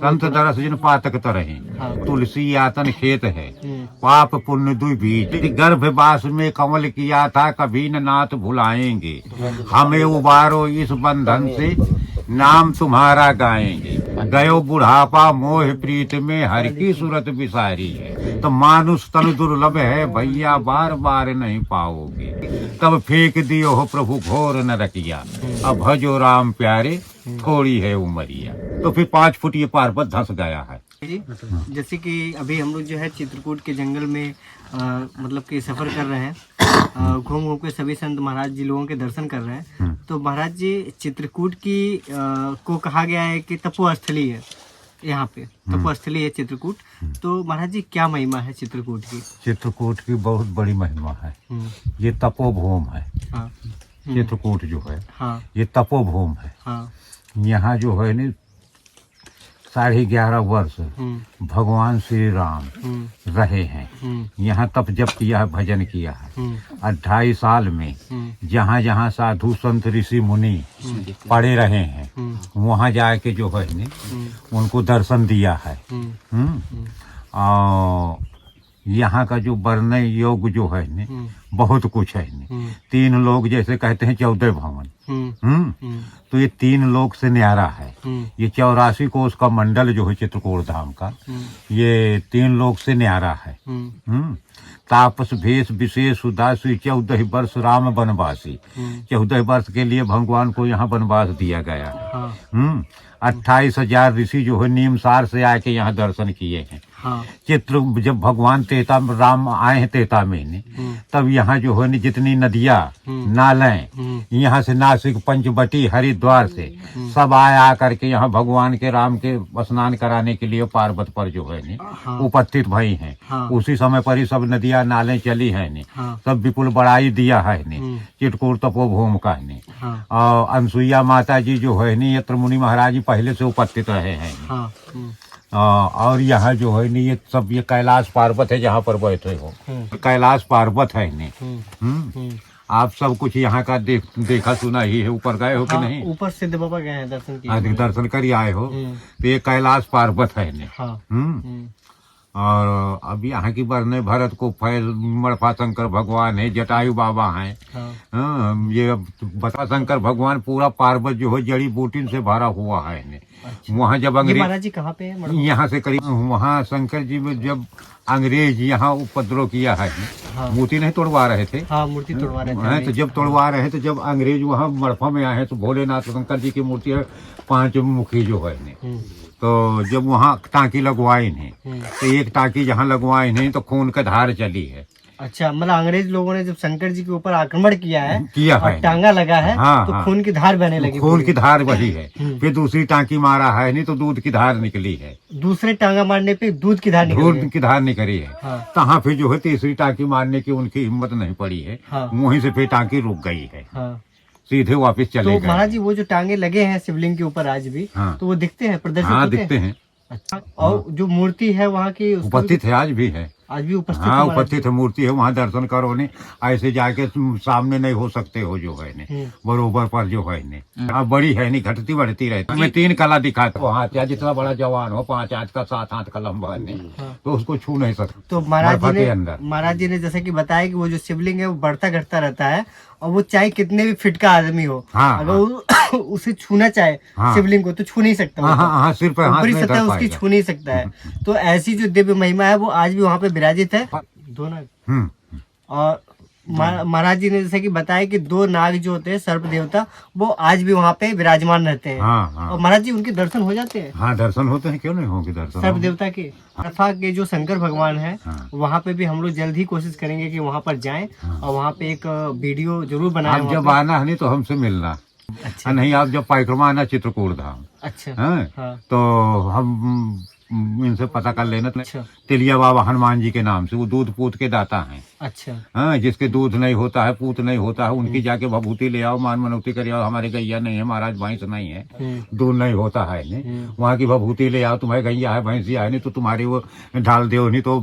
संत दरस जिन पातक तरहि, तुलसी आतन खेत है, पाप पुण्य दुई बीज। गर्भवास में कमल किया था, कभी न नाथ भुलाएंगे। हमें उबारो इस बंधन से, नाम तुम्हारा गाएंगे। गयो बुढ़ापा मोह प्रीत में, हर की सूरत विसारी है। तो मानुष तन दुर्लभ है भैया, बार बार नहीं पाओगे। तब फेंक दियो हो प्रभु घोर न रखिया, अब भजो राम प्यारे थोड़ी है उमरिया। तो फिर 5 फुट ये पार्वत धंस गया है जी। जैसे कि अभी हम लोग जो है चित्रकूट के जंगल में मतलब कि सफर कर रहे हैं, घूम घूम के सभी संत महाराज जी लोगों के दर्शन कर रहे हैं। तो महाराज जी चित्रकूट की को कहा गया है कि तपोस्थली है, यहाँ पे तपोस्थली है चित्रकूट। तो महाराज जी क्या महिमा है चित्रकूट की? चित्रकूट की बहुत बड़ी महिमा है। ये तपोभूम है। हाँ। चित्रकूट जो है, हाँ। ये तपोभूम है। हाँ। यहाँ जो है न 11.5 वर्ष भगवान श्री राम रहे हैं। यहाँ तप जप किया है, भजन किया है। 28 साल में जहाँ जहाँ साधु संत ऋषि मुनि पड़े रहे हैं, वहाँ जाके जो है न उनको दर्शन दिया है। और यहाँ का जो वर्णन योग जो है न बहुत कुछ है न। 3 लोग जैसे कहते हैं 14 भवन। तो ये 3 लोग से न्यारा है। ये 84 कोष का मंडल जो है चित्रकूट धाम का, ये 3 लोग से न्यारा है। तापस भेष विशेष उदासी, 14 वर्ष राम वनवासी। 14 वर्ष के लिए भगवान को यहाँ वनवास दिया गया है। 28,000 ऋषि जो है नीमसार से आके यहाँ दर्शन किए हैं। चित्र जब भगवान तेता राम आए हैं तेता में, तब यहाँ जो है जितनी नदियाँ नालें, यहाँ से नासिक पंचवटी हरिद्वार से सब आ करके यहाँ भगवान के राम के स्नान कराने के लिए पार्वत पर जो है उपस्थित भई हैं। उसी समय पर ही सब नदियाँ नालें चली हैं। सब विपुल बड़ाई दिया है चित्रकूट तपोभूम का। और अनसुईया माता जी जो है यत्र मुनि महाराज जी पहले से उपस्थित रहे हैं। और यहाँ जो है ये सब ये कैलाश पर्वत है जहाँ पर बैठे हो, कैलाश पर्वत है आप सब कुछ यहाँ का देखा सुना ही है। ऊपर गए हो कि नहीं? ऊपर सिद्ध बाबा गए हैं, दर्शन किए। दर्शन कर आए हो। तो ये कैलाश पर्वत है और अब यहाँ की बरने भरत को फैल मड़फा शंकर भगवान है, जटायु बाबा हैं। ये बता शंकर भगवान पूरा पर्वत जो है जड़ी बूटी से भरा हुआ है। अच्छा। वहाँ जब अंग्रेज महाराज जी कहाँ पे है? यहाँ से करीब वहाँ शंकर जी में जब अंग्रेज यहाँ उपद्रव किया है। मूर्ति नहीं तोड़वा रहे थे। मूर्ति तोड़वा रहे थे। तो जब तोड़वा रहे थे, जब अंग्रेज वहाँ मड़फा में आए हैं, तो भोलेनाथ शंकर जी की मूर्ति है 5 मुखी जो है। तो जब वहाँ टाँकी लगवाई नहीं, तो एक टाँकी जहाँ लगवाई नहीं तो खून का धार चली है। अच्छा, मतलब अंग्रेज लोगों ने जब शंकर जी के ऊपर आक्रमण किया है और टांगा लगा है, तो खून की धार बहने लगी। खून की धार बही है। फिर दूसरी टाँकी मारा है नहीं तो दूध की धार निकली है। दूसरे टांगा मारने पे दूध की धार निकली है। तहाँ फिर जो है तीसरी टाँकी मारने की उनकी हिम्मत नहीं पड़ी है। वहीं से फिर टाँकी रुक गई है। सीधे वापस चले गए। तो महाराज जी वो जो टांगे लगे हैं शिवलिंग के ऊपर आज भी, तो वो दिखते हैं, प्रदर्शित दिखते हैं। अच्छा, और जो मूर्ति है वहाँ की उपस्थित है, आज भी है। आज भी उपस्थित उपस्थित है, मूर्ति है। वहाँ दर्शन करो ने, ऐसे जाके सामने नहीं हो सकते हो जो है ने, बरोबर पर जो है ने। अब बड़ी है नहीं, घटती बढ़ती रहती। मैं 3 कला दिखाता हूँ। हाथ जितना बड़ा जवान हो, 5 हाथ का 7 हाथ का लंबा है, तो उसको छू नहीं सकते। तो महाराज जी ने जैसे कि बताया कि वो जो शिवलिंग है वो बढ़ता घटता रहता है, और वो चाहे कितने भी फिट का आदमी हो, अगर उसे छूना चाहे शिवलिंग को तो छू नहीं सकता। सिर्फ ऊपरी सतह उसकी छू नहीं सकता है। तो ऐसी जो दिव्य महिमा है वो आज भी वहाँ पे विराजित है। 2 नाग। और महाराज जी ने जैसे कि बताया कि 2 नाग जो होते हैं सर्प देवता, वो आज भी वहाँ पे विराजमान रहते हैं। और महाराज जी उनके दर्शन हो जाते हैं। दर्शन होते हैं, क्यों नहीं होंगे दर्शन। सर्प देवता के अल्फा के जो शंकर भगवान है, वहाँ पे भी हम लोग जल्द ही कोशिश करेंगे कि वहाँ पर जाएं और वहाँ पे एक वीडियो जरूर बनाएं। जब आना है नहीं तो हमसे मिलना। अच्छा। नहीं, आप जब परिक्रमा आना चित्रकूट धाम। अच्छा। तो हम इनसे पता कर लेना। तिलिया बाबा हनुमान जी के नाम से, वो दूध पूत के दाता हैं। अच्छा। हाँ, जिसके दूध नहीं होता है, पूत नहीं होता है, उनकी जाके भभूति ले आओ, मान मनौती कर आओ, हमारे गैया नहीं है महाराज, भैंस नहीं है, दूध नहीं होता है नहीं, वहाँ की भभूति ले आओ, तुम्हारे गैया है भैंसिया है नहीं तो तुम्हारी वो ढाल दो नहीं तो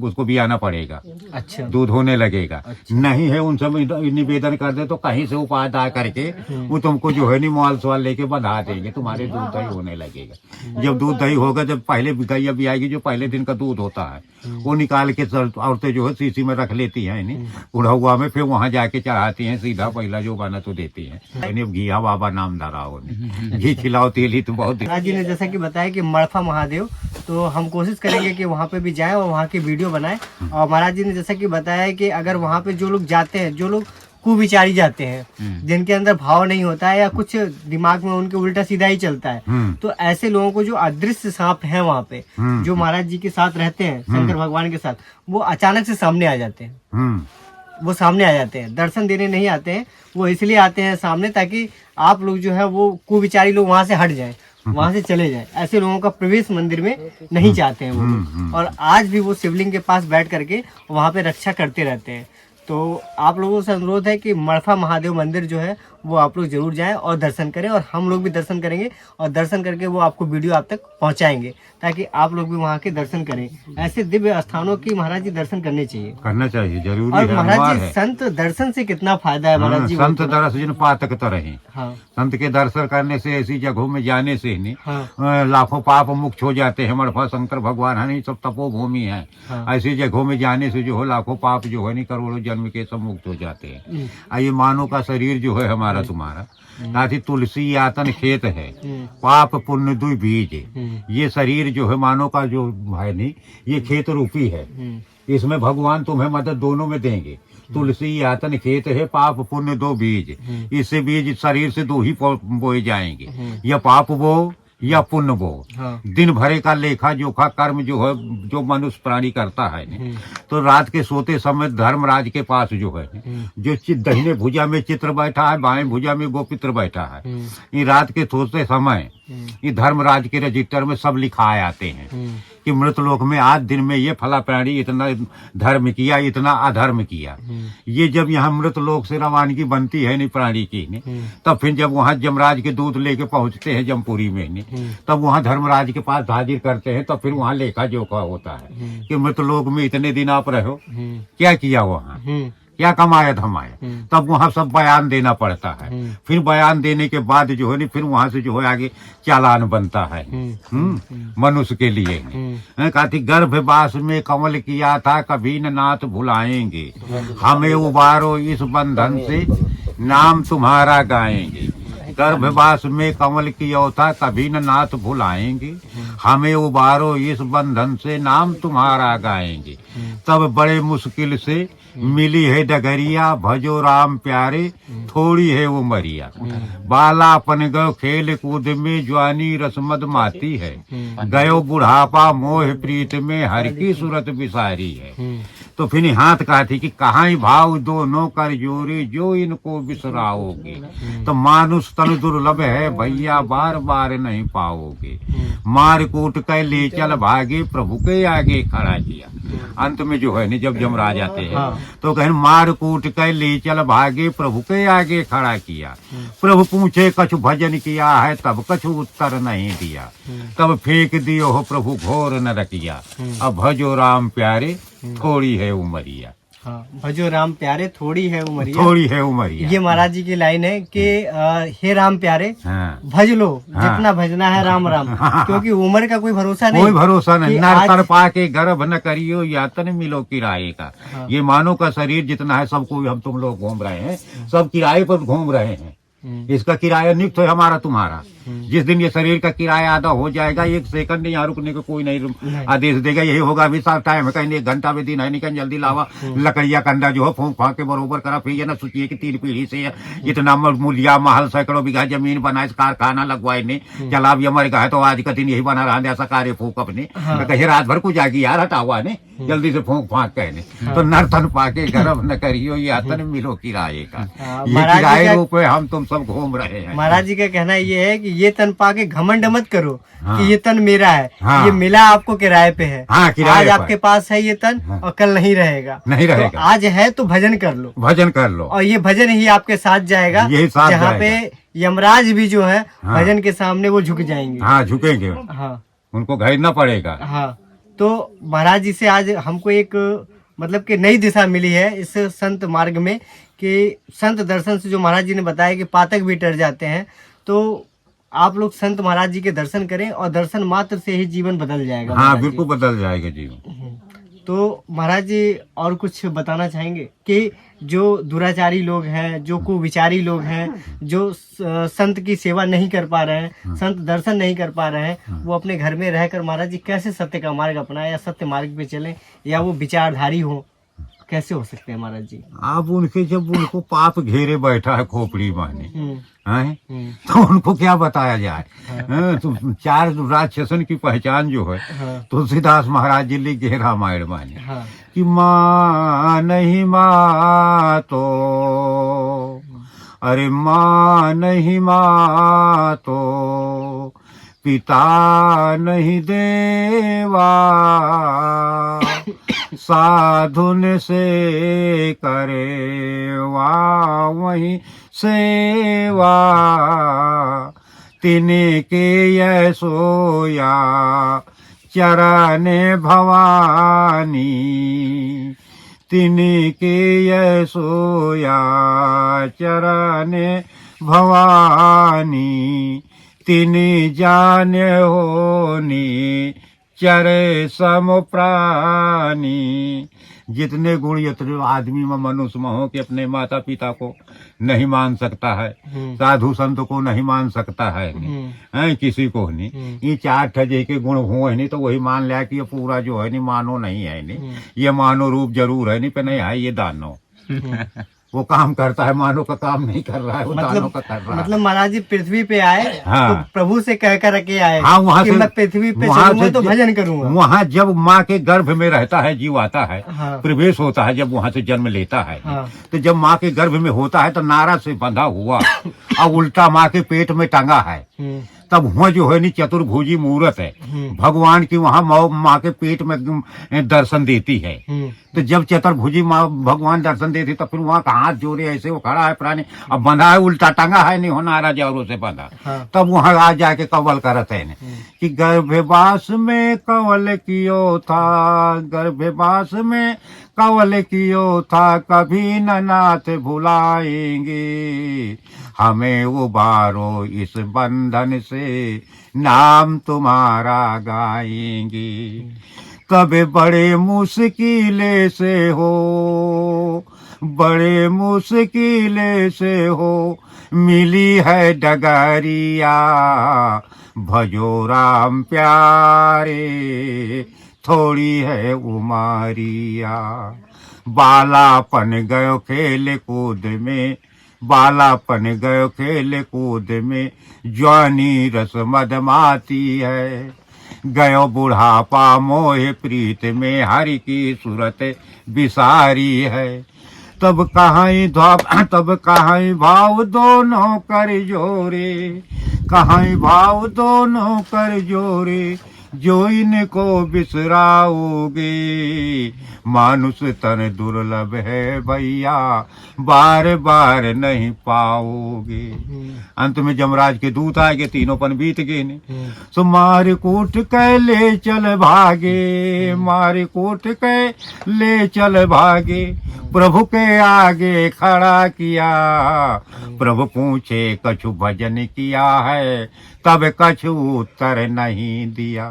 उसको भी आना पड़ेगा। अच्छा। दूध होने लगेगा। नहीं है उनसे निवेदन कर दे तो कहीं से उपाय दा करके वो तुमको जो है नहीं माल सवाल लेके बंधा देंगे, तुम्हारे दूध दही होने लगेगा। जब दूध दही होगा, जब पहले गैया भी आएगी, जो पहले दिन का दूध होता है वो निकाल के औरतें जो है शीशी में रख लेती हैं उड़हुआ में, फिर वहाँ जाके चढ़ाती हैं, सीधा पहला जो बना तो देती हैं। घिया बाबा नाम धरा हो, घी खिलाओ तेल ही तो बहुत। महाराज जी ने जैसा कि बताया कि मड़फा महादेव, तो हम कोशिश करेंगे कि वहाँ पे भी जाएं और वहाँ की वीडियो बनाएं। और महाराज जी ने जैसा कि बताया कि अगर वहाँ पे जो लोग जाते हैं, जो लोग कुविचारी जाते हैं, जिनके अंदर भाव नहीं होता है या कुछ दिमाग में उनके उल्टा सीधा ही चलता है, तो ऐसे लोगों को जो अदृश्य सांप है वहाँ पे, जो महाराज जी के साथ रहते हैं, शंकर भगवान के साथ, वो अचानक से सामने आ जाते हैं। वो सामने आ जाते हैं, दर्शन देने नहीं आते हैं, वो इसलिए आते हैं सामने ताकि आप लोग जो है वो कुविचारी लोग वहाँ से हट जाएं, वहाँ से चले जाएं। ऐसे लोगों का प्रवेश मंदिर में नहीं चाहते हैं वो लोग। और आज भी वो शिवलिंग के पास बैठ करके वहाँ पे रक्षा करते रहते हैं। तो आप लोगों से अनुरोध है कि मड़फा महादेव मंदिर जो है वो आप लोग जरूर जाएं और दर्शन करें, और हम लोग भी दर्शन करेंगे, और दर्शन करके वो आपको वीडियो आप तक पहुंचाएंगे ताकि आप लोग भी वहाँ के दर्शन करें। ऐसे दिव्य स्थानों की महाराज जी दर्शन करने चाहिए, करना चाहिए, जरूरी और है। महाराज जी संत दर्शन से कितना फायदा है महाराज जी। संत दर्शन पातक तरह। हाँ। संत के दर्शन करने से, ऐसी जगहों में जाने से नहीं हाँ। लाखों पाप मुक्त हो जाते हैं। मड़फा शंकर भगवान है नहीं, सब तपोभूमि है। हाँ। ऐसी जगहों में जाने से जो है लाखों पाप जो है नहीं, करोड़ों जन्म के सब मुक्त हो जाते हैं। ये मानव का शरीर जो है हमारा तुम्हारा, नाथी तुलसी यातन खेत है, पाप पुण्य दुई बीज। ये शरीर जो है मानव का जो है नहीं, ये खेत रूपी है। इसमें भगवान तुम्हें मदद दोनों में देंगे। तुलसी यातन खेत है, पाप पुण्य दो बीज। इससे बीज शरीर से दो ही बोए जाएंगे, या पाप बो या पुण्य बो। हाँ। दिन भरे का लेखा जोखा कर्म जो है, जो मनुष्य प्राणी करता है तो रात के सोते समय धर्मराज के पास जो है जो दाहिने भुजा में चित्र बैठा है, बाएं भुजा में गोपित्र बैठा है, ये रात के सोते समय ये धर्मराज के रजिस्टर में सब लिखाए आते हैं कि मृत लोक में आज दिन में ये फला प्राणी इतना धर्म किया, इतना अधर्म किया। ये जब यहाँ मृत लोक से रवानगी बनती है नहीं प्राणी की नहीं, तब फिर जब वहाँ जमराज के दूध लेके पहुँचते हैं जमपुरी में नहीं, तब वहाँ धर्मराज के पास हाजिर करते हैं। तब फिर वहाँ लेखा जोखा होता है कि मृत लोक में इतने दिन आप रहो, क्या किया वहाँ, क्या कमाया धमाया, तब वहाँ सब बयान देना पड़ता है। फिर बयान देने के बाद जो है फिर वहाँ से जो है आगे चालान बनता है मनुष्य के लिए। कहती गर्भवास में कमल किया था, कभी न नाथ भुलाएंगे, हमें उबारो इस बंधन से, नाम तुम्हारा गाएंगे। गर्भवास में कमल किया था, कभी न नाथ भुलाएंगे, हमें उबारो इस बंधन से, नाम तुम्हारा गाएंगे। तब बड़े मुश्किल से मिली है डगरिया, भजो राम प्यारे, थोड़ी है उमरिया। बालापन गयो खेल कूद में, ज्वानी रसमद माती है, गयो बुढ़ापा मोह प्रीत में, हर की सूरत बिसारी है। तो फिर हाथ कहती कि कहाँ भाव दोनों कर जोरे, जो इनको बिसराओगे, तो मानुष तन दुर्लभ है भैया, बार बार नहीं पाओगे। मार कूट कर ले चल भागे, प्रभु के आगे खड़ा किया। अंत में जो है नहीं जब जमराज आते हैं तो कहें मार कूट कर ले चल भागे, प्रभु के आगे खड़ा किया। प्रभु पूछे कछु भजन किया है, तब कछु उत्तर नहीं दिया, तब फेंक दियो हो प्रभु घोर न रखिया, अब भजो राम प्यारे, थोड़ी है उमरिया। हाँ, भजो राम प्यारे, थोड़ी है उमरिया, थोड़ी है उमरिया। ये महाराज जी की लाइन है कि हे राम प्यारे, भज लो जितना भजना है राम राम, क्योंकि उम्र का कोई भरोसा नहीं, कोई भरोसा नहीं। नर कर पाके गर्भ न करियो, यातन मिलो किराए का। ये मानव का शरीर जितना है सबको हम तुम लोग घूम रहे हैं, सब किराए पर घूम रहे हैं। इसका किराया नियुक्त है हमारा तुम्हारा। जिस दिन ये शरीर का किराया आधा हो जाएगा, एक सेकंड यहाँ रुकने को कोई नहीं आदेश देगा। यही होगा अभी साफ टाइम है, कहीं 1 घंटा में दिन है नहीं, कहीं जल्दी लावा लकड़िया कंधा जो है फूंक फाँक के बरोबर करा। फिर ये ना सोचिए कि 3 पीढ़ी से इतना मूलिया महल सैकड़ों बीघा जमीन बनाए, कारखाना लगवाए नहीं, चला भी हमारे कहा तो आज का दिन यही बना रहा ऐसा कार्य फूक अपने कहीं रात भर को जागी यार हटा हुआ ने जल्दी से फूंक फाक कहने तो नर्तन पाके गर्भ न करियो या तन मिलो किराए का। ये महाराज जी किराए का- रूप में हम तुम सब घूम रहे हैं। महाराज जी का कहना ये है कि ये तन पाके घमंड मत करो हाँ। कि ये तन मेरा है। हाँ। ये मिला आपको किराए पे है। हाँ, किराए आज पर। आपके पास है ये तन हाँ। और कल नहीं रहेगा। नहीं तो रहेगा। आज है तो भजन कर लो भजन कर लो। और ये भजन ही आपके साथ जाएगा। यही साथ जहाँ जाएगा। पे यमराज भी जो है हाँ। भजन के सामने वो झुक जाएंगे। हाँ, झुकेंगे, हाँ उनको घेरना पड़ेगा। हाँ। तो महाराज जी से आज हमको एक मतलब कि नई दिशा मिली है इस संत मार्ग में कि संत दर्शन से जो महाराज जी ने बताया कि पातक भी डर जाते हैं। तो आप लोग संत महाराज जी के दर्शन करें और दर्शन मात्र से ही जीवन बदल जाएगा। हाँ, महाराज जी। बिल्कुल बदल जाएगा जीवन। तो महाराज जी और कुछ बताना चाहेंगे कि जो दुराचारी लोग हैं, जो कुविचारी लोग हैं, जो संत की सेवा नहीं कर पा रहे हैं, संत दर्शन नहीं कर पा रहे हैं, वो अपने घर में रहकर महाराज जी कैसे सत्य का मार्ग अपनाएं या सत्य मार्ग पे चलें या वो विचारधारी हो, कैसे हो सकते हैं महाराज जी? अब उनके जब उनको पाप घेरे बैठा है खोपड़ी माने हम्म, हैं, हम्म, तो उनको क्या बताया जाए। तो चार राक्षसन की पहचान जो है हाँ, तुलसीदास महाराज जी लिख गए रामायण माने हाँ, कि माँ नहीं माँ तो, अरे माँ नहीं माँ तो, पिता नहीं देवा, साधुन से करे वा वही सेवा, तिनके यह सोया चरण भवानी, तिनके यह सोया चरण भवानी, तिनि जाने होनी चरे सम प्राणी। जितने गुण यत्र आदमी में मनुष्य में हो कि अपने माता पिता को नहीं मान सकता है, साधु संत को नहीं मान सकता है, किसी को नहीं। ये चार ठजे के गुण हुए नहीं तो वही मान लिया कि ये पूरा जो है नहीं मानो नहीं है नहीं, ये मानो रूप जरूर है नहीं पे नहीं है ये दानो। वो काम करता है, मानो का काम नहीं कर रहा है, वो दानों का कर रहा है। मतलब महाराज जी पृथ्वी पे आए हाँ। तो प्रभु से कह कर के आए हाँ, वहाँ कि से मैं पृथ्वी पे वहाँ चलूंगा से तो भजन करूंगा। वहाँ जब माँ के गर्भ में रहता है जीव आता है, हाँ। प्रवेश होता है, जब वहाँ से जन्म लेता है, हाँ। तो जब माँ के गर्भ में होता है तो नारा से बंधा हुआ और उल्टा माँ के पेट में टंगा है, तब वहाँ जो है नी चतुर्भुजी मूर्त है भगवान की, वहाँ माँ के पेट में दर्शन देती है। तो जब चतुर्भुजी माँ भगवान दर्शन देती तो फिर वहाँ का हाथ जोड़े ऐसे वो खड़ा है प्राणी, अब बंधा है उल्टा टंगा है नहीं हो नारा जोरों से बंधा। हाँ। तब वहाँ आ जाके कवल करत है कि गर्भवास में कवल कियो था, गर्भवास में कवल कियो था, कभी न नाथ भुलाएंगे, हमें उबारो इस बंधन से, नाम तुम्हारा गाएंगे। कभी बड़े मुश्किले से हो, बड़े मुश्किले से हो, मिली है डगरिया, भजो राम प्यारे, थोड़ी है उमारिया। बालापन गयो खेल कूद में, बालापन गयो खेल कूद में, जवानी रस मदमाती है, गयो बुढ़ापा मोह प्रीत में, हरि की सूरत बिसारी है। तब कहाँ भाव दोनों कर जोरे, कहाँ भाव दोनों कर जोरे, जो इनको बिसराओगे, मानुष तन दुर्लभ है भैया, बार बार नहीं पाओगे। अंत में जमराज के दूत आ गए, तीनों पन बीत गए ने। सो मार कूट के ले चल भागे, मार कूट के ले चल भागे, प्रभु के आगे खड़ा किया, प्रभु पूछे कछु भजन किया है, तब कछु उत्तर नहीं दिया,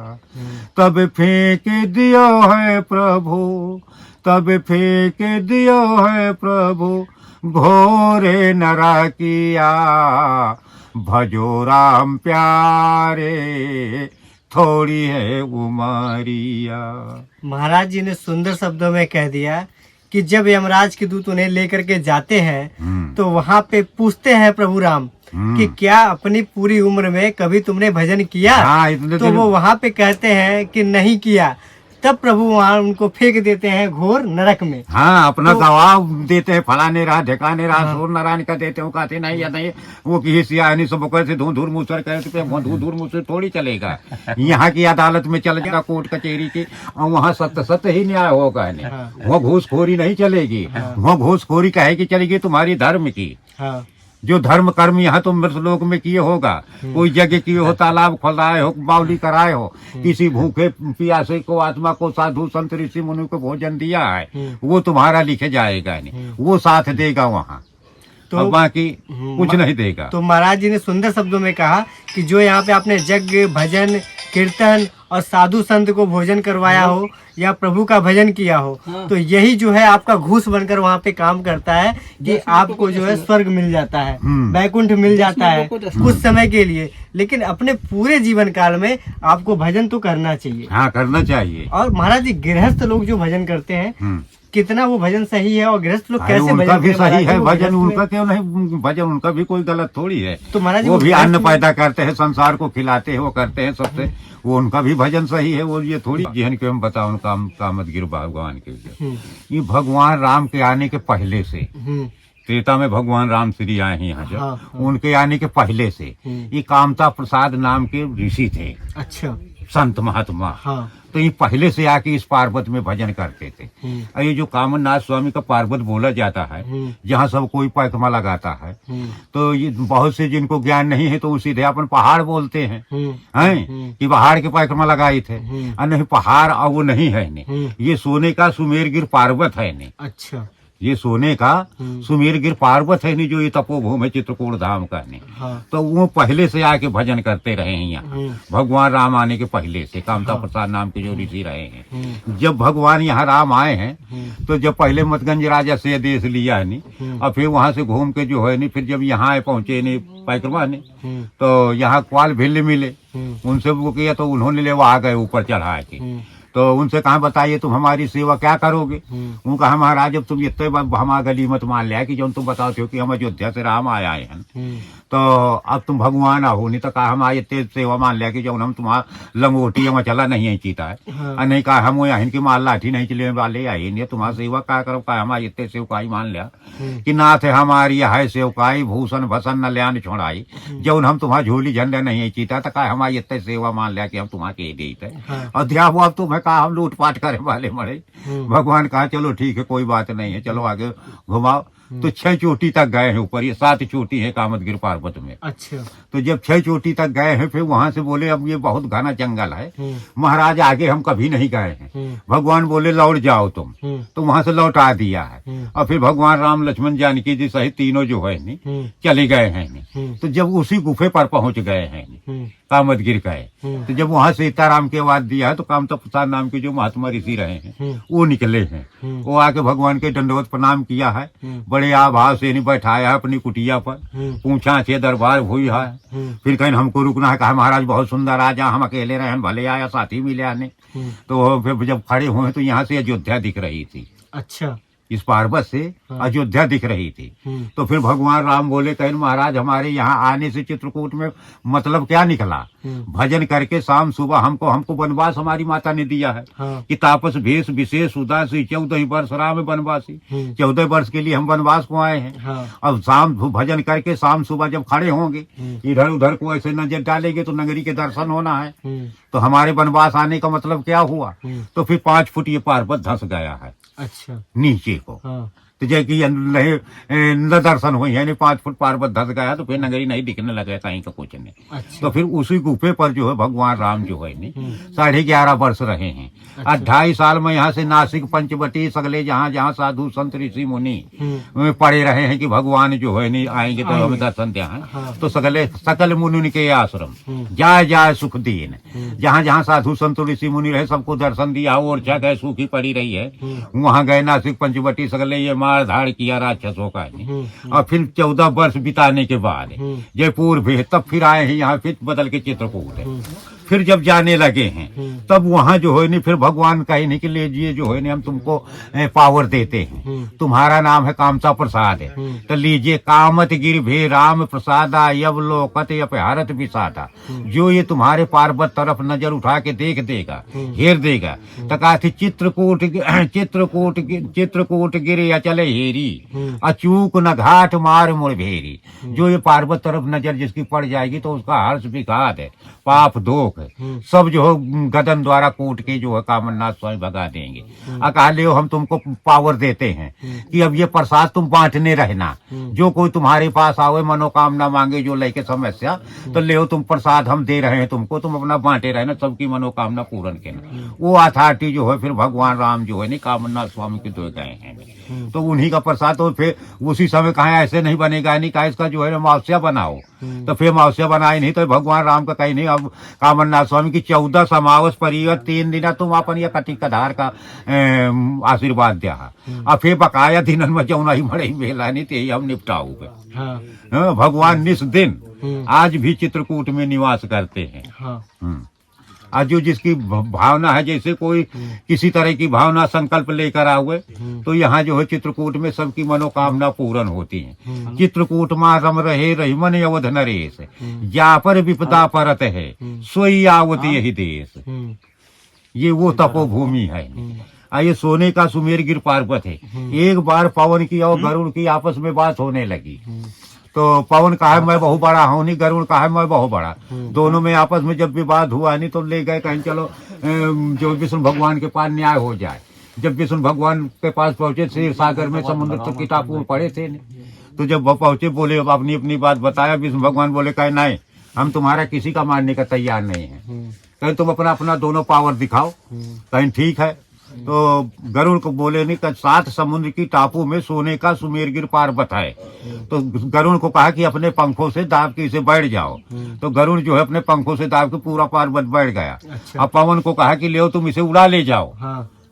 तब फेंक दियो है प्रभु, तब फेंक दियो है प्रभु, घोरे नरा किया, भजो राम प्यारे, थोड़ी है उमरिया। महाराज जी ने सुंदर शब्दों में कह दिया कि जब यमराज के दूत उन्हें लेकर के जाते हैं तो वहाँ पे पूछते हैं प्रभु राम कि क्या अपनी पूरी उम्र में कभी तुमने भजन किया? हाँ, तो वो वहाँ पे कहते हैं कि नहीं किया। तब प्रभु वहाँ उनको फेंक देते हैं घोर नरक में। हाँ, अपना गवाह देते हैं, फलाने रहा ढेकाने रहा, सूर नारायण का देते हो, कहते नहीं या नहीं वो किसी सियानी सब कैसे धूर मूसर कहते धूर मूसर थोड़ी चलेगा। यहाँ की अदालत में चल जाएगा, कोर्ट कचहरी की, और वहाँ सत्य ही न्याय होगा। वहाँ घूसखोरी नहीं चलेगी, वहाँ घूसखोरी कहे की चलेगी तुम्हारी धर्म की। जो धर्म कर्म यहाँ तुम मृतलोक में किए होगा, कोई जगह किए हो, तालाब खोलाए हो, बावली कराए हो, किसी भूखे प्यासे को आत्मा को साधु संत ऋषि मुनि को भोजन दिया है, वो तुम्हारा लिखे जाएगा नहीं, वो साथ देगा वहाँ, तो बाकी कुछ नहीं देगा। तो महाराज जी ने सुंदर शब्दों में कहा कि जो यहाँ पे आपने यज्ञ भजन कीर्तन और साधु संत को भोजन करवाया हो या प्रभु का भजन किया हो, तो यही जो है आपका घूस बनकर वहाँ पे काम करता है कि आपको जो है स्वर्ग मिल जाता है, वैकुंठ मिल जाता है कुछ समय के लिए, लेकिन अपने पूरे जीवन काल में आपको भजन तो करना चाहिए। हाँ, करना चाहिए। और महाराज जी गृहस्थ लोग जो भजन करते हैं, कितना वो भजन सही है और गृहस्थ लोग कैसे उनका भी सही है भजन, उनका क्यों नहीं भजन, उनका भी कोई गलत थोड़ी है। तो महाराज वो भी अन्न पैदा करते हैं, संसार को खिलाते हैं, वो करते हैं सबसे, वो उनका भी भजन सही है। वो ये थोड़ी जिहन के हम बताओ कामदगिर भगवान के ये भगवान राम के आने के पहले से, त्रेता में भगवान राम श्री आए हैं यहाँ जब, उनके आने के पहले से ये कामता प्रसाद नाम के ऋषि थे। अच्छा। संत महात्मा। तो ये पहले से आके इस पार्वत में भजन करते थे। और ये जो कामनाथ स्वामी का पार्वत बोला जाता है, जहाँ सब कोई पैकमा लगाता है, तो ये बहुत से जिनको ज्ञान नहीं है तो वो सीधे अपन पहाड़ बोलते हैं, कि पहाड़ के पैकमा लगाए थे। और नहीं, पहाड़ और वो नहीं है ने, ये सोने का सुमेरगिर पार्वत है ने। अच्छा। ये सोने का सुमेरगिर पार्वत है नहीं, जो ये तपोभूमि है चित्रकूट धाम का नहीं। तो वो पहले से आके भजन करते रहे हैं यहाँ, भगवान राम आने के पहले से। कामता प्रसाद नाम के जो ऋषि रहे हैं, जब भगवान यहाँ राम आए हैं, तो जब पहले मतगंज राजा से देश लिया है नहीं, और फिर वहां से घूम के जो है नहीं, फिर जब यहाँ पहुंचे नहीं पैकरमा ने, तो यहाँ क्वाल भिल्ल मिले, उनसे वो किया तो उन्होंने ले वो आ गए ऊपर चढ़ा के। तो उनसे कहा बताइए तुम हमारी सेवा क्या करोगे? वो कहा महाराज अब तुम इतने हमारा गली मत मान लिया कि जो तुम बताते हो कि हम अयोध्या से राम आए हैं, तो अब तुम भगवान हो, नहीं तो कहा हम आए इतने सेवा मान लिया कि जो हम तुम्हारा लंगोटी हम चला नहीं है चीता है, और नहीं कहा हम यहाँ की माल लाठी नहीं चले वाले आई नहीं, तुम्हारा सेवा क्या करो? कहा हमारी इतने सेवकाई मान लिया कि नाथ हमारी है सेवकाई, भूषण भसन न ल्यान छोड़ाई, जब हम तुम्हारा झोली झंडा नहीं है चीता, तो कहा हमारी इतने सेवा मान लिया कि हम तुम्हारे देते अध्याप, अब तुम्हें कहा हम लूटपाट करे वाले मरे। भगवान कहा चलो ठीक है कोई बात नहीं है, चलो आगे घुमाओ। तो 6 चोटी तक गए हैं ऊपर, ये 7 चोटी है कामदगिर पार्वत में। अच्छा। तो जब 6 चोटी तक गए हैं, फिर वहां से बोले अब ये बहुत घना जंगल है महाराज, आगे हम कभी नहीं गए हैं। भगवान बोले लौट जाओ तुम, तो वहां से लौटा दिया है। और फिर भगवान राम लक्ष्मण जानकी जी सहित तीनों जो है नहीं चले गए हैं। तो जब उसी गुफे पर पहुंच गए हैं कामदगिर गए, तो जब वहां सीताराम की आवाज दिया है, तो कामता प्रसाद नाम के जो महात्मा ऋषि रहे हैं वो निकले हैं। वो आके भगवान के दंडवत प्रणाम किया है, बड़े आभाव से नहीं बैठाया है अपनी कुटिया पर, पूछा छे दरबार हुई है। फिर कहीं हमको रुकना है, कहा महाराज बहुत सुंदर आजा, हम अकेले रहे भले आया साथी मिले आने। तो फिर जब खड़े हुए तो यहाँ से अयोध्या दिख रही थी। अच्छा। इस पार्वत से अयोध्या दिख रही थी। तो फिर भगवान राम बोले कहीं महाराज हमारे यहाँ आने से चित्रकूट में मतलब क्या निकला? भजन करके शाम सुबह हमको वनवास हमारी माता ने दिया है कि तापस भेष विशेष उदासी 14 वर्ष राम वनवासी, 14 वर्ष के लिए हम वनवास को आए हैं। अब शाम भजन करके शाम सुबह जब खड़े होंगे, इधर उधर को ऐसे नजर डालेंगे तो नगरी के दर्शन होना है। तो हमारे वनवास आने का मतलब क्या हुआ? तो फिर 5 फुट ये पार्वत धंस गया है। अच्छा। नीचे को। तो जैसे न दर्शन हुई है, 5 फुट पार्वत धस गया, तो फिर नगरी नहीं दिखने लगे कहीं का कुछ नहीं। अच्छा। तो फिर उसी गुफे पर जो है भगवान राम जो है नहीं 11.5 वर्ष रहे हैं। अच्छा। 2.5 साल में यहाँ से नासिक पंचवटी सगले जहाँ जहाँ साधु संत ऋषि मुनि पड़े रहे हैं कि भगवान जो है नहीं आएंगे तो हमें दर्शन दिया है। तो सकल मुनि के आश्रम जाय जाय सुख दीन, जहाँ जहाँ साधु संत ऋषि मुनि रहे सबको दर्शन दिया, और गए सूखी पड़ी रही है। वहाँ गए नासिक पंचवटी सगले ये मार धाड़ किया राक्षसों का। और फिर 14 वर्ष बिताने के बाद जयपुर भी, तब फिर आए हैं यहाँ, फिर बदल के चित्रकूट है। फिर जब जाने लगे हैं तब वहाँ जो है नहीं फिर भगवान कहे नहीं कि लीजिए जो है नहीं हम तुमको पावर देते हैं, तुम्हारा नाम है कामता प्रसाद है, तो लीजिए कामत गिर भे राम प्रसादा यव लोकत अपहारत विसादा। जो ये तुम्हारे पार्वत तरफ नजर उठा के देख देगा, हेर देगा, तो कहा थी चित्रकूट गिरे अचल हेरी, अचूक न घाट मार मुड़ भेरी। जो ये पार्वत तरफ नजर जिसकी पड़ जाएगी तो उसका हर्ष विघात है, पाप दोख है, सब जो है गदन द्वारा कूट के जो है कामन्नाथ स्वामी भगा देंगे। कहा ले हम तुमको पावर देते हैं कि अब ये प्रसाद तुम बांटने रहना, जो कोई तुम्हारे पास आवे मनोकामना मांगे जो लेके समस्या, तो ले तुम प्रसाद हम दे रहे हैं तुमको, तुम अपना बांटे रहना, सबकी मनोकामना पूर्ण करना। वो अथॉरिटी जो है फिर भगवान राम जो है नहीं कामन्नाथ स्वामी के दे गए हैं, तो उन्हीं का प्रसाद। तो फिर उसी समय कहा ऐसे नहीं बनेगा, नहीं कहा इसका जो है अमावस्या बनाओ, तो फिर अमावस्या बनाए नहीं तो भगवान राम का कहीं नहीं। अब कामन्नाथ स्वामी की 14 समावस परिवत 3 दिन तुम अपन ये कटी कधार का आशीर्वाद दिया, अब फिर बकाया दिन में जौना ही मड़े मेला नहीं ते हम निपटाऊ। भगवान निस दिन आज भी चित्रकूट में निवास करते हैं। आज जो जिसकी भावना है, जैसे कोई किसी तरह की भावना संकल्प लेकर आवे तो यहाँ जो है चित्रकूट में सबकी मनोकामना पूर्ण होती है। चित्रकूट मां रम रहे रहीमन अवध नरेश, जा पर विपदा परत है सोई आवत यही देश। ये वो तपोभूमि है। ये सोने का सुमेरगिर पर्वत है। एक बार पवन की और गरुड़ की आपस में बात होने लगी, तो पवन कहा है मैं बहुत बड़ा हूँ, नहीं गरुड़ कहा है मैं बहुत बड़ा। दोनों में आपस में जब विवाद हुआ नहीं तो ले गए कहीं चलो जो विष्णु भगवान के पास न्याय हो जाए। जब विष्णु भगवान के पास पहुंचे, क्षीर सागर में समुद्र तक की टापू पड़े थे, तो जब वो पहुंचे बोले अपनी अपनी बात बताया। विष्णु भगवान बोले कहे नहीं हम तुम्हारा किसी का मानने का तैयार नहीं है, कहीं तुम अपना अपना दोनों पावर दिखाओ। कहीं ठीक है, तो गरुड़ को बोले नहीं कि 7 समुद्र की टापू में सोने का सुमेरगिर पर्वत है। तो गरुड़ को कहा कि अपने पंखों से दाब के इसे बैठ जाओ, तो गरुड़ जो है अपने पंखों से दाब के पूरा पर्वत बैठ गया। अच्छा। अब पवन को कहा कि ले तुम इसे उड़ा ले जाओ,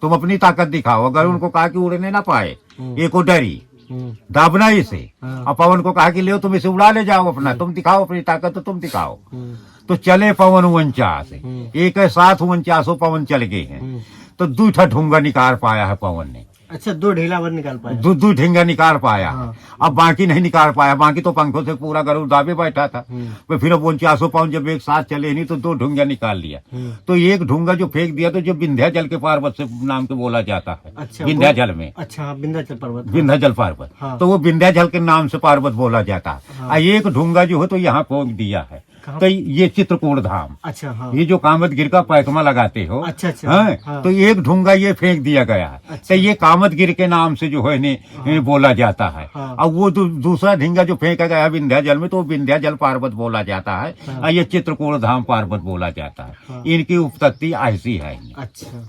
तुम अपनी ताकत दिखाओ। गरुड़ को कहा कि उड़ने ना पाए, ये को डरी दाबना इसे। अब पवन को कहा कि ले तुम इसे उड़ा ले जाओ, अपना तुम दिखाओ अपनी ताकत, तो तुम दिखाओ। तो चले पवन 49, एक है 7 49 पवन चल गए हैं। तो 2 ढूंगा निकाल पाया है पवन ने। अच्छा, 2 ढेलावर निकाल पाया, 2 ढींगा निकाल पाया। अब बाकी नहीं निकाल पाया, बाकी तो पंखों से पूरा गरुड़ दाबे बैठा था। तो फिर 49 पाउंड जब एक साथ चले नहीं तो 2 ढूंगा निकाल लिया। तो एक ढूंगा जो फेंक दिया तो जो विंध्याचल के पर्वत से नाम के बोला जाता है। अच्छा, विंध्याचल में। अच्छा, विंध्याचल पर्वत, विंध्याचल पर्वत। तो वो विंध्याचल के नाम से पर्वत बोला जाता है। एक ढूंगा जो है तो यहाँ फेंक दिया है, तो ये चित्रकूट धाम। अच्छा, हाँ। ये जो कामतगिर का पैकमा लगाते हो, अच्छा, अच्छा, हाँ। तो एक ढूंगा ये फेंक दिया गया है। अच्छा। तो ये कामतगिर के नाम से जो है ने बोला जाता है। अब वो दूसरा ढींगा जो फेंका गया विंध्याचल में तो विंध्याचल पर्वत बोला जाता है। और ये चित्रकूट धाम पर्वत बोला जाता है। इनकी उत्पत्ति ऐसी है। अच्छा,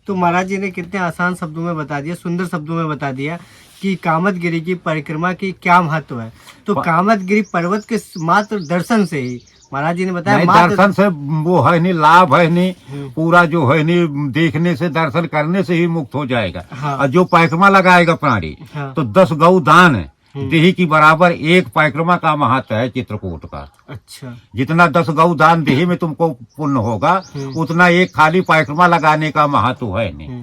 तो महाराज जी ने कितने आसान शब्दों में बता दिया, सुंदर शब्दों में बता दिया कि कामतगिरी की परिक्रमा की क्या महत्व है। तो कामतगिरी पर्वत के मात्र दर्शन से ही महाराज जी ने बताया, दर्शन से वो है नहीं लाभ है नहीं, पूरा जो है नहीं देखने से दर्शन करने से ही मुक्त हो जाएगा। और जो परिक्रमा लगाएगा प्राणी तो 10 गौ दान है देही की बराबर एक परिक्रमा का महत्व है चित्रकूट का। अच्छा, जितना 10 गौ दान देही में तुमको पुण्य होगा उतना एक खाली परिक्रमा लगाने का महत्व है नहीं।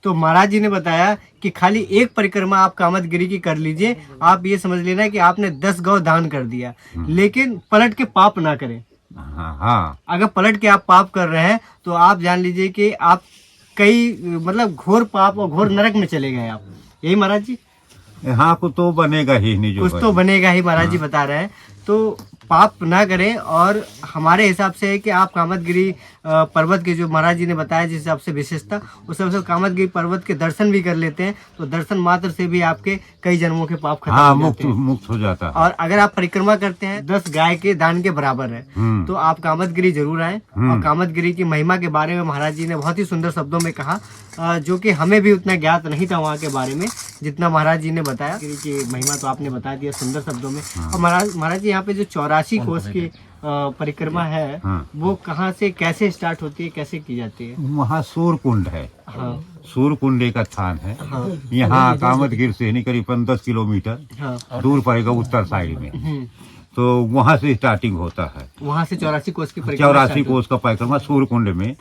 तो महाराज जी ने बताया कि खाली एक परिक्रमा आप कामतगिरी की कर लीजिए, आप ये समझ लेना कि आपने 10 गौ दान कर दिया, लेकिन पलट के पाप ना करें। हाँ। अगर पलट के आप पाप कर रहे हैं तो आप जान लीजिए कि आप कई मतलब घोर पाप और घोर नरक में चले गए आप। यही महाराज जी? हाँ, कुछ तो बनेगा ही नहीं, जो कुछ तो बनेगा ही, महाराज जी बता रहे हैं। तो पाप ना करें, और हमारे हिसाब से है कि आप कामतगिरी पर्वत के जो महाराज जी ने बताया जिस हिसाब से विशेषता, उस हिसाब से कामतगिरी पर्वत के दर्शन भी कर लेते हैं तो दर्शन मात्र से भी आपके कई जन्मों के पाप खत्म हो जाते हैं। मुक्त हो जाता है। और अगर आप परिक्रमा करते हैं 10 गाय के दान के बराबर है, तो आप कामतगिरी जरूर आए। और कामतगिरी की महिमा के बारे में महाराज जी ने बहुत ही सुंदर शब्दों में कहा, जो कि हमें भी उतना ज्ञात नहीं था वहाँ के बारे में जितना महाराज जी ने बताया। कि महिमा तो आपने बता दिया सुंदर शब्दों में। और महाराज जी यहाँ पे जो 84 कोस की परिक्रमा है, वो कहाँ से कैसे स्टार्ट होती है, कैसे की जाती है? वहाँ सूर्यकुंड है। हाँ। सूर्यकुंड एक स्थान है। यहाँ कामतगिर से नहीं करीबन 10 किलोमीटर दूर पड़ेगा उत्तर साइड में। तो वहां से स्टार्टिंग होता है। वहां से 84 कोस की परिक्रमा 84 कोस का परिक्रमा सूर्यकुंड में,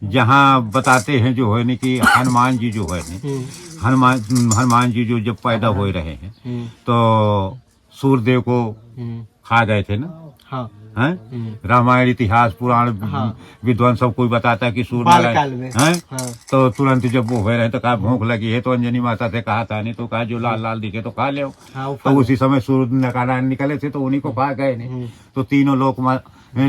जहाँ बताते हैं जो है न कि हनुमान जी जो है न, हनुमान जी जो जब पैदा हो रहे हैं तो सूर्यदेव को खा गए थे ना। हाँ। हैं? रामायण इतिहास पुराण विद्वान सब कोई बताता है कि सूर्य तो तुरंत जब वो हुए रहे तो कहा भूख लगी है, तो अंजनी माता से कहा था नहीं, तो कहा जो लाल लाल दिखे तो खा ले। तो उसी समय सूर्य नारायण निकले थे तो उन्हीं को खा गए नहीं। तो तीनों लोग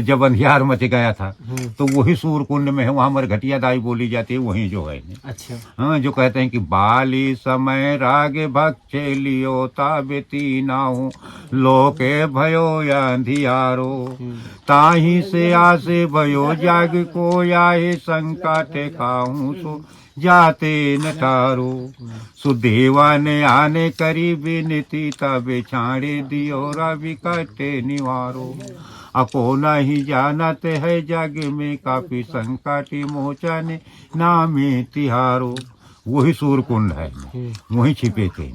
जब अंधियार मच गया था तो वही सूर्यकुंड में है, वहाँ मरघटिया दाई बोली जाती है, वही जो है। अच्छा। हाँ, जो कहते हैं कि बाली समय रागे भक्षे लियो ताबे तीनाहु लोके भयो या अंधियारो ताही से आसे भयो जाग को आए संकट खाऊं सो जाते न टारो सुदेवा ने आने करी विनती तबे छाड़े दियो रवि कटे निवारो अको नहीं जानते है जग में काफी संकट मोचन नामे तिहारो। वही सूर्यकुंड है, वही छिपे थे।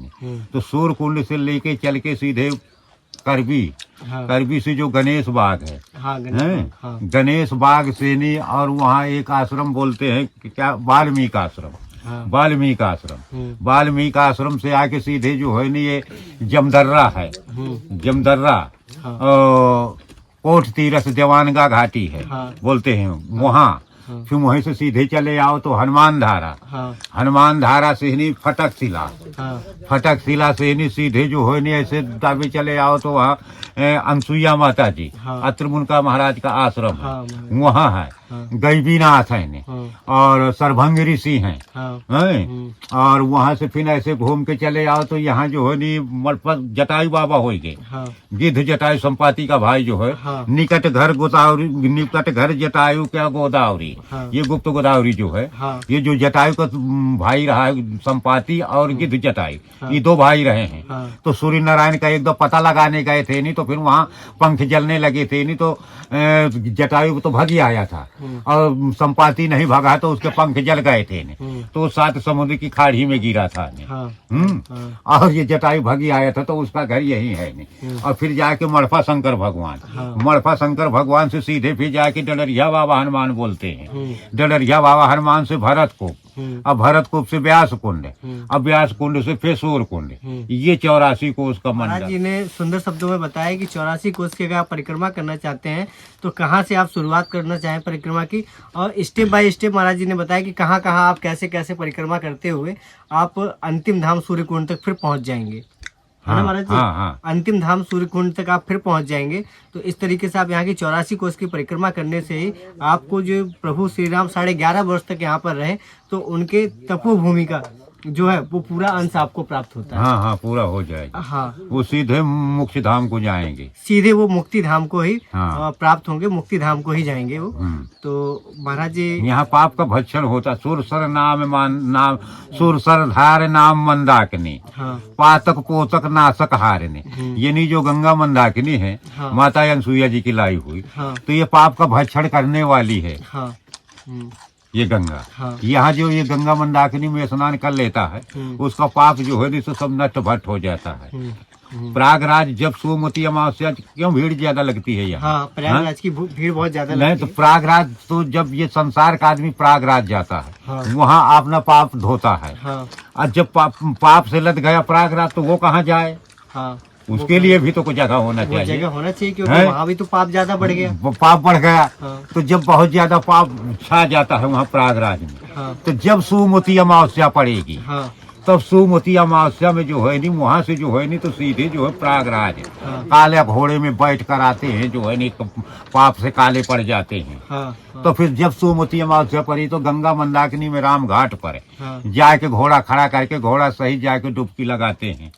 तो सूर्यकुंड से लेके चल के सीधे करबी से जो गणेश बाग है, गणेश बाग से नहीं, और वहाँ एक आश्रम बोलते हैं कि क्या, वाल्मीकि आश्रम। वाल्मीकि आश्रम से आके सीधे जो है नहीं, ये जमदर्रा है, जमदर्रा कोट तीरथ देवानगा घाटी है बोलते हैं वहाँ। फिर वहीं से सीधे चले आओ तो हनुमान धारा, हनुमान धारा से ही फटक शिला, फटक शिला से ही सीधे जो है नहीं ऐसे दावे चले आओ तो वहाँ अनसुईया माता जी अत्र मुनका महाराज का आश्रम है, वहाँ है। गैबीनाथ है और सरभंग ऋषि हैं, और वहाँ से फिर ऐसे घूम के चले आओ तो यहाँ जो है नी जटायु बाबा हो गए, गिद्ध जटायु संपाति का भाई जो है, निकट घर गोदावरी, निकट घर जटायु क्या गोदावरी, ये गुप्त गोदावरी जो है, ये जो जटायु का भाई रहा है संपाति और गिद्ध जटायु, ये दो भाई रहे हैं। तो सूर्य नारायण का एक दो पता लगाने गए थे, नहीं तो फिर वहाँ पंख जलने लगे थे, नहीं तो जटायु तो भागी आया था और संपाति नहीं भागा तो उसके पंख जल गए थे तो 7 समुद्र की खाड़ी में गिरा था। और ये जटायु भागी आया था तो उसका घर यही है। और फिर जाके मड़फा शंकर भगवान, मड़फा शंकर भगवान से सीधे फिर जाके डडरिया बाबा हनुमान बोलते हैं, डडरिया बाबा हनुमान से भरत को, अब भरत कुंड से व्यास कुंड, अब व्यास कुंड से फिर सूर्य कुंड, ये 84 कोस का मंडल। जी ने सुंदर शब्दों में बताया कि 84 कोस की अगर आप परिक्रमा करना चाहते हैं तो कहाँ से आप शुरुआत करना चाहें परिक्रमा की, और स्टेप बाय स्टेप महाराज जी ने बताया कि कहाँ कहाँ आप कैसे कैसे परिक्रमा करते हुए आप अंतिम धाम सूर्य कुंड तक फिर पहुंच जाएंगे, है ना महाराज जी। अंतिम धाम सूर्य कुंड तक आप फिर पहुंच जाएंगे। तो इस तरीके से आप यहाँ की 84 कोस की परिक्रमा करने से ही आपको जो प्रभु श्री राम 11.5 वर्ष तक यहाँ पर रहे तो उनके तपोभूमि का जो है वो पूरा अंश आपको प्राप्त होता है। हाँ, पूरा हो जाएगा। वो सीधे मुक्ति धाम को जाएंगे, सीधे वो मुक्ति धाम को ही प्राप्त होंगे, मुक्ति धाम को ही जाएंगे वो। तो महाराज जी यहाँ पाप का भक्षण होता, सुरसर नाम सुरसर धार नाम मंदाकिनी, पातक पोतक नाशक हारने, यानी जो गंगा मंदाकिनी है माता अनसुईया जी की लाई हुई, तो ये पाप का भक्षण करने वाली है ये गंगा। यहाँ जो ये गंगा मंदाकिनी में स्नान कर लेता है उसका पाप जो है तो सब नष्ट भट्ट हो जाता है। प्रयागराज जब सोमवती अमावस्या, क्यों भीड़ ज्यादा लगती है यहाँ? प्रयागराज की भीड़ बहुत ज्यादा नहीं तो प्रयागराज तो जब ये संसार का आदमी प्रयागराज जाता है वहाँ अपना पाप धोता है, और जब पाप से लद गया प्रयागराज तो वो कहाँ जाए? उसके लिए भी तो कुछ जगह होना चाहिए, जगह होना चाहिए, क्योंकि वहाँ भी तो पाप ज्यादा बढ़ गया, पाप बढ़ गया। तो जब बहुत ज्यादा पाप छा जाता है वहाँ प्रयागराज में, तो जब सोमवती अमावस्या पड़ेगी तब सोमवती अमावस्या में जो है नहीं वहाँ से जो है नहीं तो सीधे जो है प्रयागराज काले घोड़े में बैठ कर आते हैं, जो है नहीं तो पाप से काले पड़ जाते हैं। तो फिर जब सोमवती अमावस्या पड़ी तो गंगा मंदाकिनी में राम घाट पर जाके घोड़ा खड़ा करके घोड़ा सही जाके डुबकी लगाते हैं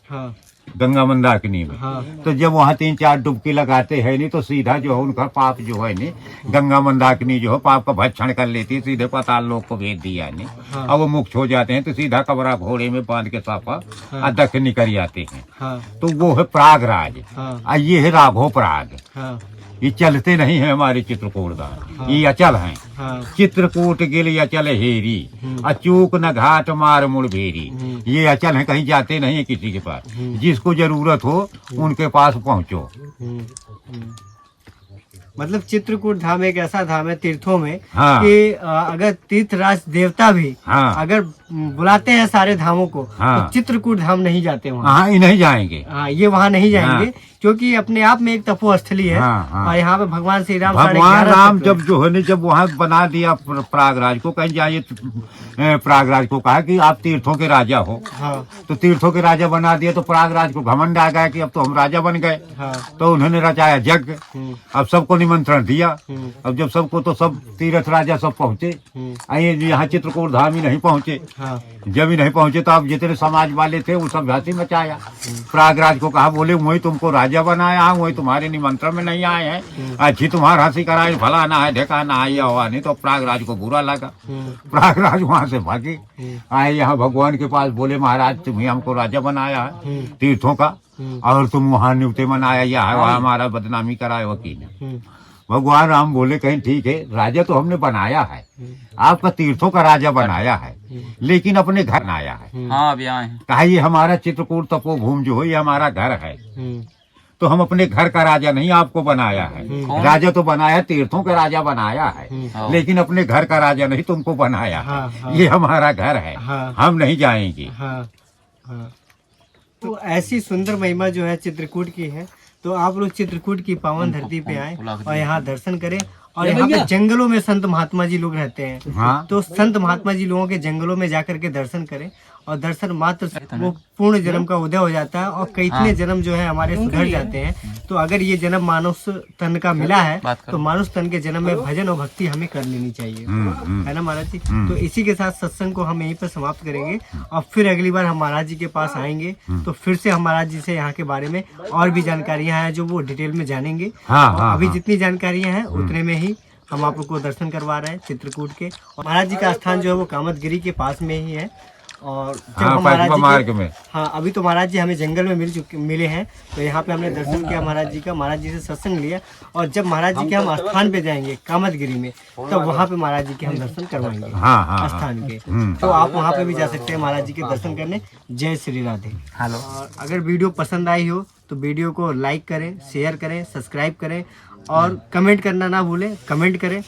गंगा मंदाकिनी में। तो जब वहाँ 3-4 डुबकी लगाते हैं नहीं तो सीधा जो है उनका पाप जो है नहीं गंगा मंदाकिनी जो है पाप का भक्षण कर लेती है, सीधे पाताल लोक को भेज दिया नहीं। अब वो मुक्त हो जाते हैं तो सीधा कबरा घोड़े में बांध के साफा दक्ष निकल जाते हैं। तो वो है प्रयागराज, और ये है राघो प्रयाग। ये चलते नहीं है हमारे चित्रकूट दान, ये अचल हैं। चित्रकूट गिल अचल हेरी, अचूक न घाट मार मुड़ भेरी। ये अचल है, कहीं जाते नहीं है किसी के पास, जिसको जरूरत हो उनके पास पहुँचो। मतलब चित्रकूट धाम एक ऐसा धाम है तीर्थों में हाँ। कि अगर तीर्थराज देवता भी हाँ। अगर बुलाते हैं सारे धामों को हाँ। तो चित्रकूट धाम नहीं जाते वहाँ। हाँ, ये नहीं जाएंगे। हाँ, ये वहाँ नहीं जाएंगे क्योंकि अपने आप में एक तपोस्थली है। हाँ, हाँ। और यहाँ पे भगवान श्री राम भगवान 11.5 राम तत्व जब जो है जब वहाँ बना दिया प्रयागराज को, कहीं जाइए प्रयागराज को कहा कि आप तीर्थों के राजा हो। हाँ। तो तीर्थों के राजा बना दिया तो प्रयागराज को घमंड आ गया कि अब तो हम राजा बन गए। हाँ। तो उन्होंने रचाया यज्ञ। अब सबको निमंत्रण दिया। हम्म। अब जब सबको तो सब तीर्थ राजा सब पहुँचे। आइए यहाँ चित्रकूट धाम ही नहीं पहुँचे। हाँ। जब ही नहीं पहुँचे तो अब जितने समाज वाले थे वो सब हंसी मचाया। प्रयागराज को कहा बोले वही तुमको राजा बनाया, वही तुम्हारे निमंत्रण में नहीं आए हैं, अच्छी तुम्हारा हंसी कराए, फलाना है ढेकाना है, हुआ नहीं। तो प्रयागराज को बुरा लगा। प्रयागराज वहाँ से भागे, आए यहाँ भगवान के पास, बोले महाराज तुम्हें हमको राजा बनाया है तीर्थों का, और तुम वहाँ नियुक्ति मनाया या है वहाँ हमारा बदनामी कराए वकील ने। भगवान राम बोले कहीं ठीक है, राजा तो हमने बनाया है, आपका तीर्थों का राजा बनाया है, लेकिन अपने घर बनाया है। हाँ, अभी आए हैं। कहा ये हमारा चित्रकूट तपोभूमि जो है ये हमारा घर है, तो हम अपने घर का राजा नहीं आपको बनाया है। राजा तो बनाया, तीर्थों का राजा बनाया है, लेकिन अपने घर का राजा नहीं तुमको बनाया है। ये हमारा घर है, हम नहीं जाएंगे। तो ऐसी सुंदर महिमा जो है चित्रकूट की है। तो आप लोग चित्रकूट की पावन धरती पे आए और यहाँ दर्शन करें। और यहाँ पे जंगलों में संत महात्मा जी लोग रहते हैं। हाँ। तो संत महात्मा जी लोगों के जंगलों में जाकर के दर्शन करें, और दर्शन मात्र से वो पूर्ण जन्म का उदय हो जाता है। और कितने जन्म जो है हमारे सुधर जाते हैं। तो अगर ये जन्म मानव तन का मिला है तो मानव तन के जन्म में भजन और भक्ति हमें कर लेनी चाहिए, है ना महाराज जी। तो इसी के साथ सत्संग को हम यहीं पर समाप्त करेंगे, और फिर अगली बार हम महाराज जी के पास आएंगे तो फिर से हम महाराज जी से यहाँ के बारे में और भी जानकारियाँ हैं जो वो डिटेल में जानेंगे। अभी जितनी जानकारियाँ हैं उतने में ही हम आप लोग को दर्शन करवा रहे हैं चित्रकूट के। और महाराज जी का स्थान जो है वो कामतगिरी के पास में ही है। और जब हम महाराज जी में, हाँ, अभी तो महाराज जी हमें जंगल में मिले हैं, तो यहाँ पे हमने दर्शन किया महाराज जी का, महाराज जी से सत्संग लिया। और जब महाराज जी के हम स्थान पे जाएंगे कामतगिरी में, तब वहाँ पे महाराज जी के हम दर्शन करवाएंगे स्थान के। तो आप वहाँ पे भी जा सकते हैं महाराज जी के दर्शन करने। जय श्री राधे। हेलो। और अगर वीडियो पसंद आई हो तो वीडियो को लाइक करें, शेयर करें, सब्सक्राइब करें, और कमेंट करना ना भूलें। कमेंट करें